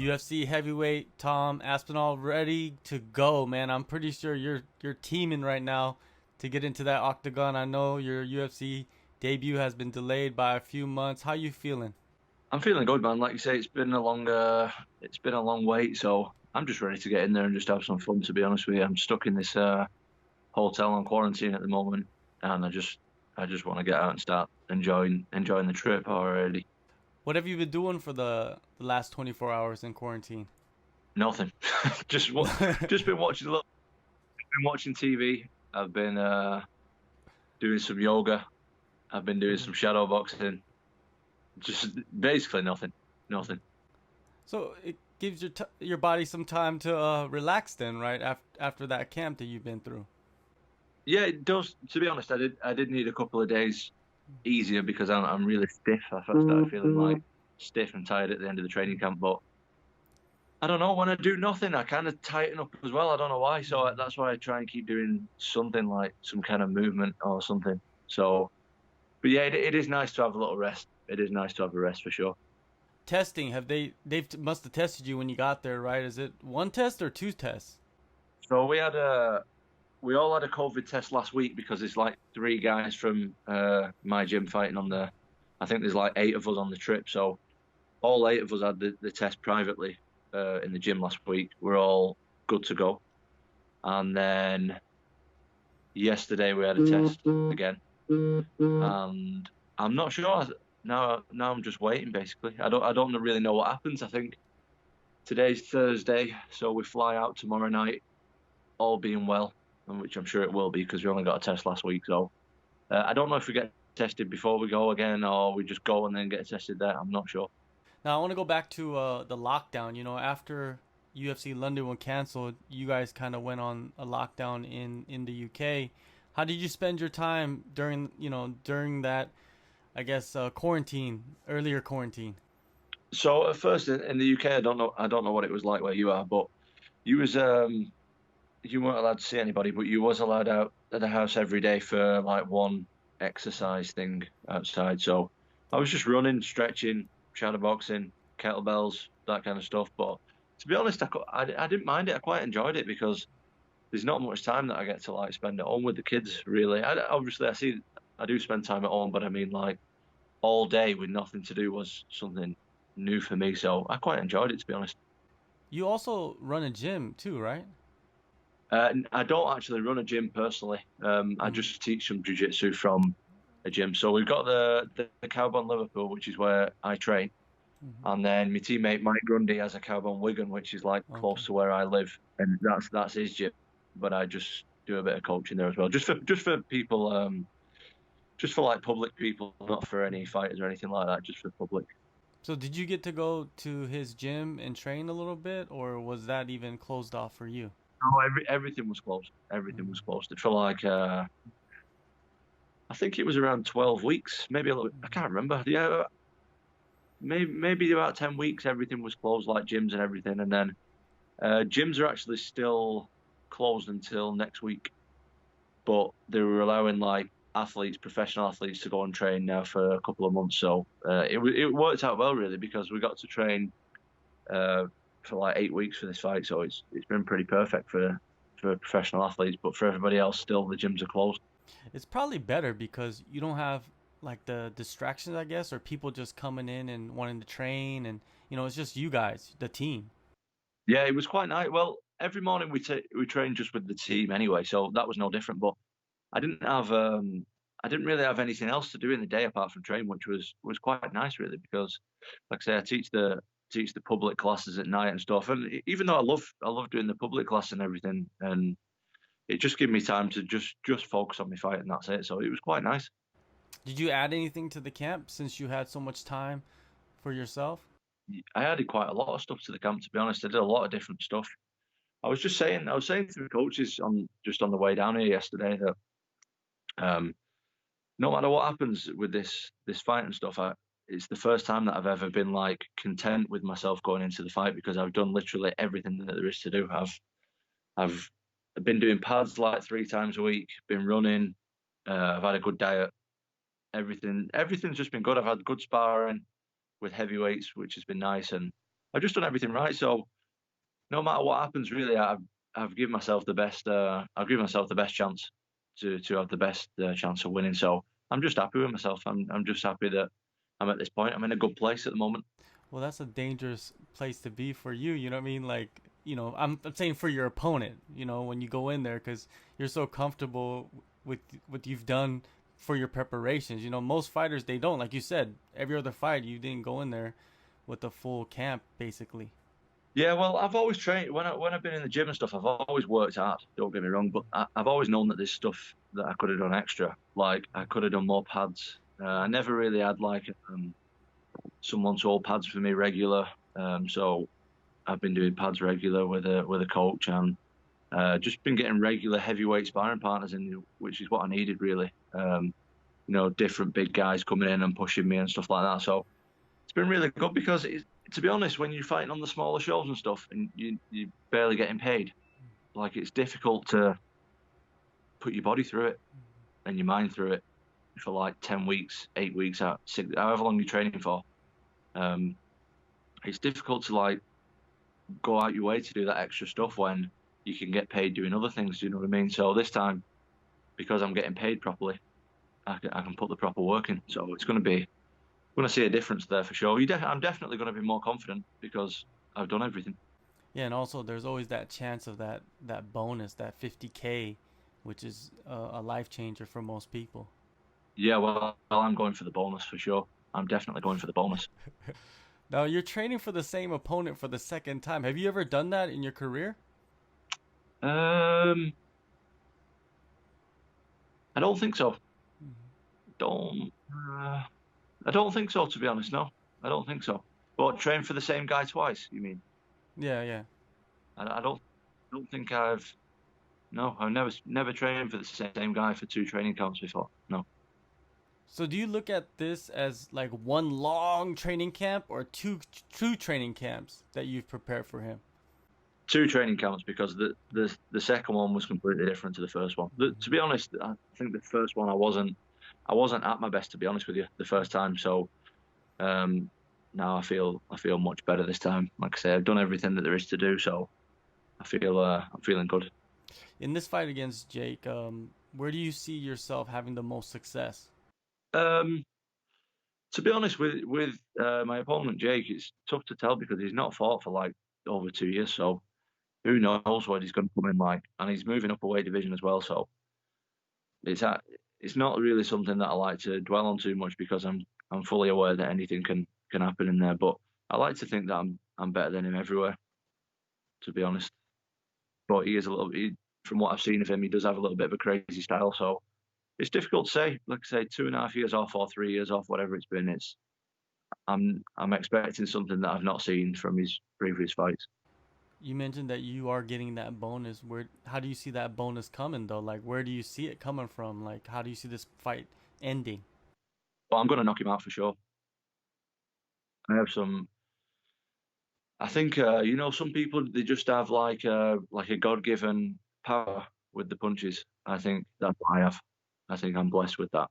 UFC heavyweight Tom Aspinall ready to go, man. I'm pretty sure you're teaming right now to get into that octagon. I know your UFC debut has been delayed by a few months. How you feeling? I'm feeling good, man. Like you say, it's been a long wait, so I'm just ready to get in there and just have some fun. To be honest with you, I'm stuck in this hotel on quarantine at the moment, and I just want to get out and start enjoying the trip already. What have you been doing for the last 24 hours in quarantine? Nothing, just just been watching been watching TV. I've been doing some yoga. I've been doing some shadow boxing. Just basically nothing, nothing. So it gives your body some time to relax then, right? After that camp that you've been through. Yeah, it does. To be honest, I did need a couple of days easier because I'm really stiff. I first started feeling like stiff and tired at the end of the training camp. But I don't know, when I do nothing, I kind of tighten up as well. I don't know why. That's why I try and keep doing something like some kind of movement or something. So, but yeah, it is nice to have a little rest. It is nice to have a rest for sure. Testing, they must have tested you when you got there, right? Is it one test or two tests? So we all had a COVID test last week because it's like three guys from my gym fighting on the. I think there's like eight of us on the trip, so all eight of us had the test privately in the gym last week. We're all good to go. And then yesterday we had a test again, and I'm not sure now. I'm just waiting basically. I don't really know what happens. I think today's Thursday, so we fly out tomorrow night, all being well, and which I'm sure it will be because we only got a test last week. So I don't know if we get tested before we go again or we just go and then get tested there. I'm not sure. Now I want to go back to the lockdown. You know, after UFC London was canceled, you guys kind of went on a lockdown in the UK. How did you spend your time during that, I guess, quarantine, earlier quarantine? So at first in the UK, I don't know what it was like where you are, but you was you weren't allowed to see anybody, but you was allowed out at the house every day for like one exercise thing outside. So I was just running, stretching, shadow boxing, kettlebells, that kind of stuff. But to be honest, I didn't mind it. I quite enjoyed it because there's not much time that I get to like spend at home with the kids. Really, obviously I do spend time at home, but I mean like all day with nothing to do was something new for me. So I quite enjoyed it, to be honest. You also run a gym too, right? I don't actually run a gym personally. I Mm-hmm. just teach some jiu-jitsu from a gym. So we've got the Cowbon Liverpool, which is where I train, Mm-hmm. and then my teammate Mike Grundy has a Cowbon Wigan, which is like Okay. close to where I live, and that's his gym. But I just do a bit of coaching there as well, just for people, just for like public people, not for any fighters or anything like that, just for public. So did you get to go to his gym and train a little bit, or was that even closed off for you? No, everything was closed. Everything was Mm-hmm. closed for like I think it was around 12 weeks, maybe a little. I Mm-hmm. can't remember. Yeah, maybe about 10 weeks. Everything was closed, like gyms and everything. And then gyms are actually still closed until next week, but they were allowing like athletes, professional athletes, to go and train now for a couple of months. So it worked out well really because we got to train uh, for like 8 weeks for this fight. So it's been pretty perfect for professional athletes, but for everybody else, still the gyms are closed. It's probably better because you don't have like the distractions, I guess, or people just coming in and wanting to train, and it's just you guys, the team. Yeah, it was quite nice. Well, every morning we trained just with the team anyway, so that was no different. But I didn't have I didn't really have anything else to do in the day apart from train, which was quite nice really because, like I say, I teach the public classes at night and stuff. And even though I love doing the public class and everything, and it just gave me time to just focus on my fight and that's it. So it was quite nice. Did you add anything to the camp since you had so much time for yourself? I added quite a lot of stuff to the camp. To be honest, I did a lot of different stuff. I was saying to the coaches on just on the way down here yesterday that um, no matter what happens with this fight and stuff, it's the first time that I've ever been like content with myself going into the fight because I've done literally everything that there is to do. I've been doing pads like three times a week, been running, I've had a good diet, everything's just been good. I've had good sparring with heavyweights, which has been nice, and I've just done everything right. So no matter what happens, really, I've given myself the best. I've given myself the best chance to have the best chance of winning. So I'm just happy with myself. I'm just happy that I'm at this point. I'm in a good place at the moment. Well, that's a dangerous place to be for you. You know what I mean? Like, I'm saying for your opponent. When you go in there, because you're so comfortable with what you've done for your preparations. Most fighters they don't. Like you said, every other fight you didn't go in there with the full camp, basically. Yeah, well, I've always trained when I've been in the gym and stuff. I've always worked hard. Don't get me wrong, but I've always known that there's stuff that I could have done extra. Like I could have done more pads. I never really had like someone to hold pads for me regular. So I've been doing pads regular with a coach and just been getting regular heavyweight sparring partners in, which is what I needed really. Different big guys coming in and pushing me and stuff like that. So it's been really good because to be honest, when you're fighting on the smaller shows and stuff and you're barely getting paid, like it's difficult to put your body through it and your mind through it for like 10 weeks, 8 weeks out, however long you're training for. It's difficult to like go out your way to do that extra stuff when you can get paid doing other things. Do you know what I mean? So this time, because I'm getting paid properly, I can put the proper work in. So it's going to see a difference there for sure. I'm definitely going to be more confident because I've done everything. Yeah, and also there's always that chance of that bonus, that 50K, which is a life changer for most people. Yeah, well, I'm going for the bonus for sure. I'm definitely going for the bonus. Now you're training for the same opponent for the second time. Have you ever done that in your career? Um, I don't think so. Mhm. Don't. I don't think so, to be honest. No, I don't think so. But train for the same guy twice? You mean? Yeah, yeah. I don't think I've. No, I've never trained for the same guy for two training camps before. No, So do you look at this as like one long training camp or two training camps that you've prepared for him? two training camps because the second one was completely different to the first one. To be honest, I think the first one I wasn't at my best, to be honest with you, the first time. So um, now I feel much better this time. Like I say, I've done everything that there is to do, so I'm feeling good. In this fight against Jake, where do you see yourself having the most success? Um, to be honest with my opponent Jake, it's tough to tell because he's not fought for like over 2 years. So who knows what he's going to come in like, and he's moving up a weight division as well. So it's at, it's not really something that I like to dwell on too much because I'm fully aware that anything can happen in there. But I like to think that I'm better than him everywhere, to be honest. But he is a little. From what I've seen of him, he does have a little bit of a crazy style. So it's difficult to say. Like I say, 2.5 years off or 3 years off, whatever it's been. I'm expecting something that I've not seen from his previous fights. You mentioned that you are getting that bonus. How do you see that bonus coming though? Like, where do you see it coming from? Like, how do you see this fight ending? But I'm going to knock him out for sure. I have some. I think some people they just have like a God-given power with the punches. I think that's what I have. I think I'm blessed with that.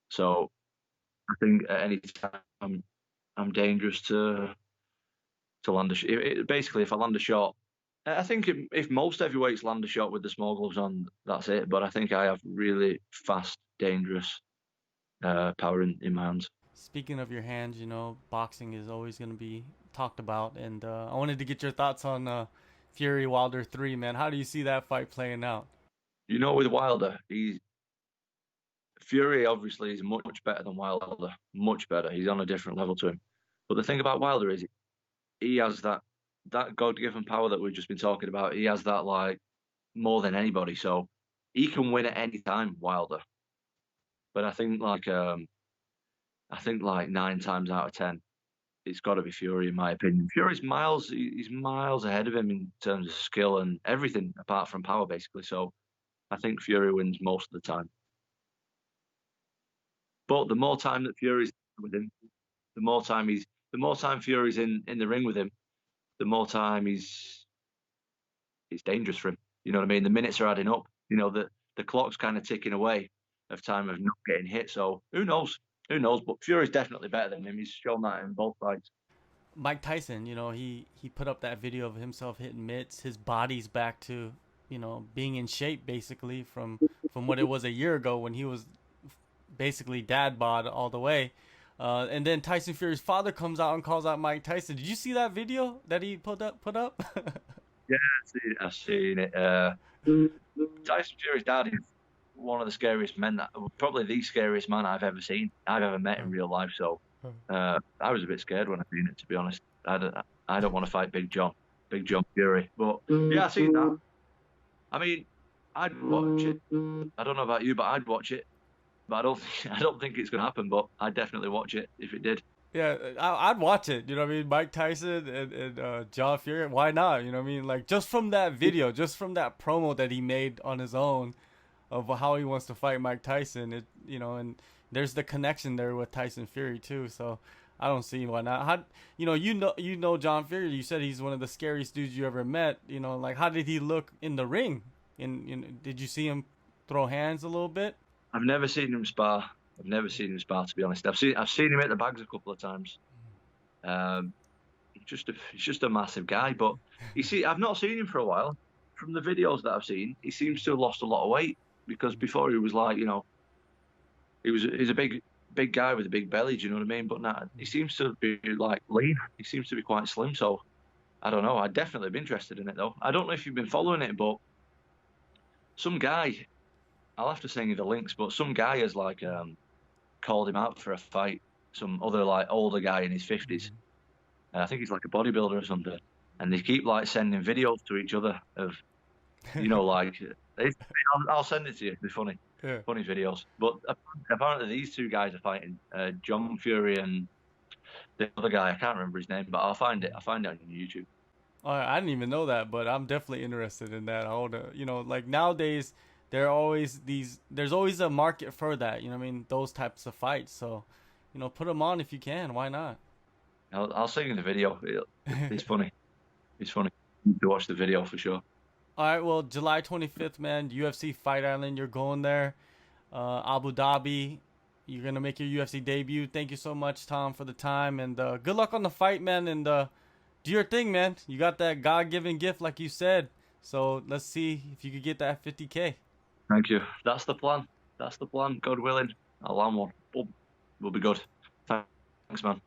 So I think at any time I'm dangerous to land a shot. Basically, if I land a shot, I think if most heavyweights land a shot with the small gloves on, that's it. But I think I have really fast, dangerous power in my hands. Speaking of your hands, boxing is always going to be talked about, and I wanted to get your thoughts on Fury Wilder 3, man. How do you see that fight playing out? With Wilder, Fury obviously is much better than Wilder, much better. He's on a different level to him. But the thing about Wilder is he has that God-given power that we've just been talking about. He has that like more than anybody. So he can win at any time, Wilder. But I think like 9 times out of 10, it's got to be Fury in my opinion. He's miles ahead of him in terms of skill and everything apart from power, basically. So I think Fury wins most of the time. But the more time that Fury's with him, the more time Fury's in the ring with him, the more time it's dangerous for him. You know what I mean? The minutes are adding up. The clock's kind of ticking away of time of not getting hit. So who knows? Who knows? But Fury's definitely better than him. He's shown that in both fights. Mike Tyson, he put up that video of himself hitting mitts. His body's back to, being in shape basically from what it was a year ago when he was basically dad bod all the way. And then Tyson Fury's father comes out and calls out Mike Tyson. Did you see that video that he put up? Yeah, I've seen it. Tyson Fury's dad is one of the scariest men, probably the scariest man I've ever seen, I've ever met in real life. So I was a bit scared when I seen it, to be honest. I don't want to fight Big John Fury. But yeah, I seen that. I mean, I'd watch it. I don't know about you, but I'd watch it. But I don't think it's gonna happen. But I'd definitely watch it if it did. Yeah, I'd watch it. You know what I mean? Mike Tyson and John Fury. Why not? You know what I mean? Like, just from that video, just from that promo that he made on his own of how he wants to fight Mike Tyson. And there's the connection there with Tyson Fury too. So I don't see why not. How you know John Fury. You said he's one of the scariest dudes you ever met. Like, how did he look in the ring? Did you see him throw hands a little bit? I've never seen him spar. To be honest. I've seen him hit the bags a couple of times. He's just a massive guy. But you see, I've not seen him for a while. From the videos that I've seen, he seems to have lost a lot of weight, because before he was like, he's a big guy with a big belly. Do you know what I mean? But now he seems to be like lean. He seems to be quite slim. So I don't know. I'd definitely be interested in it though. I don't know if you've been following it, but some guy, I'll have to send you the links, but some guy has like called him out for a fight. Some other like older guy in his 50s. I think he's like a bodybuilder or something. And they keep like sending videos to each other of, like, I'll send it to you. They're funny, funny videos. But apparently these two guys are fighting, John Fury and the other guy. I can't remember his name, but I'll find it. I'll find it on YouTube. I didn't even know that, but I'm definitely interested in that. I want to, like nowadays, there's always a market for that. You know what I mean? Those types of fights. So, put them on if you can. Why not? I'll send you the video. It's funny. It's funny to watch the video for sure. All right. Well, July 25th, man. UFC Fight Island. You're going there. Abu Dhabi. You're gonna make your UFC debut. Thank you so much, Tom, for the time, and good luck on the fight, man. And do your thing, man. You got that God-given gift, like you said. So let's see if you could get that 50K. Thank you. That's the plan. God willing, I'll land one. We'll be good. Thanks, man.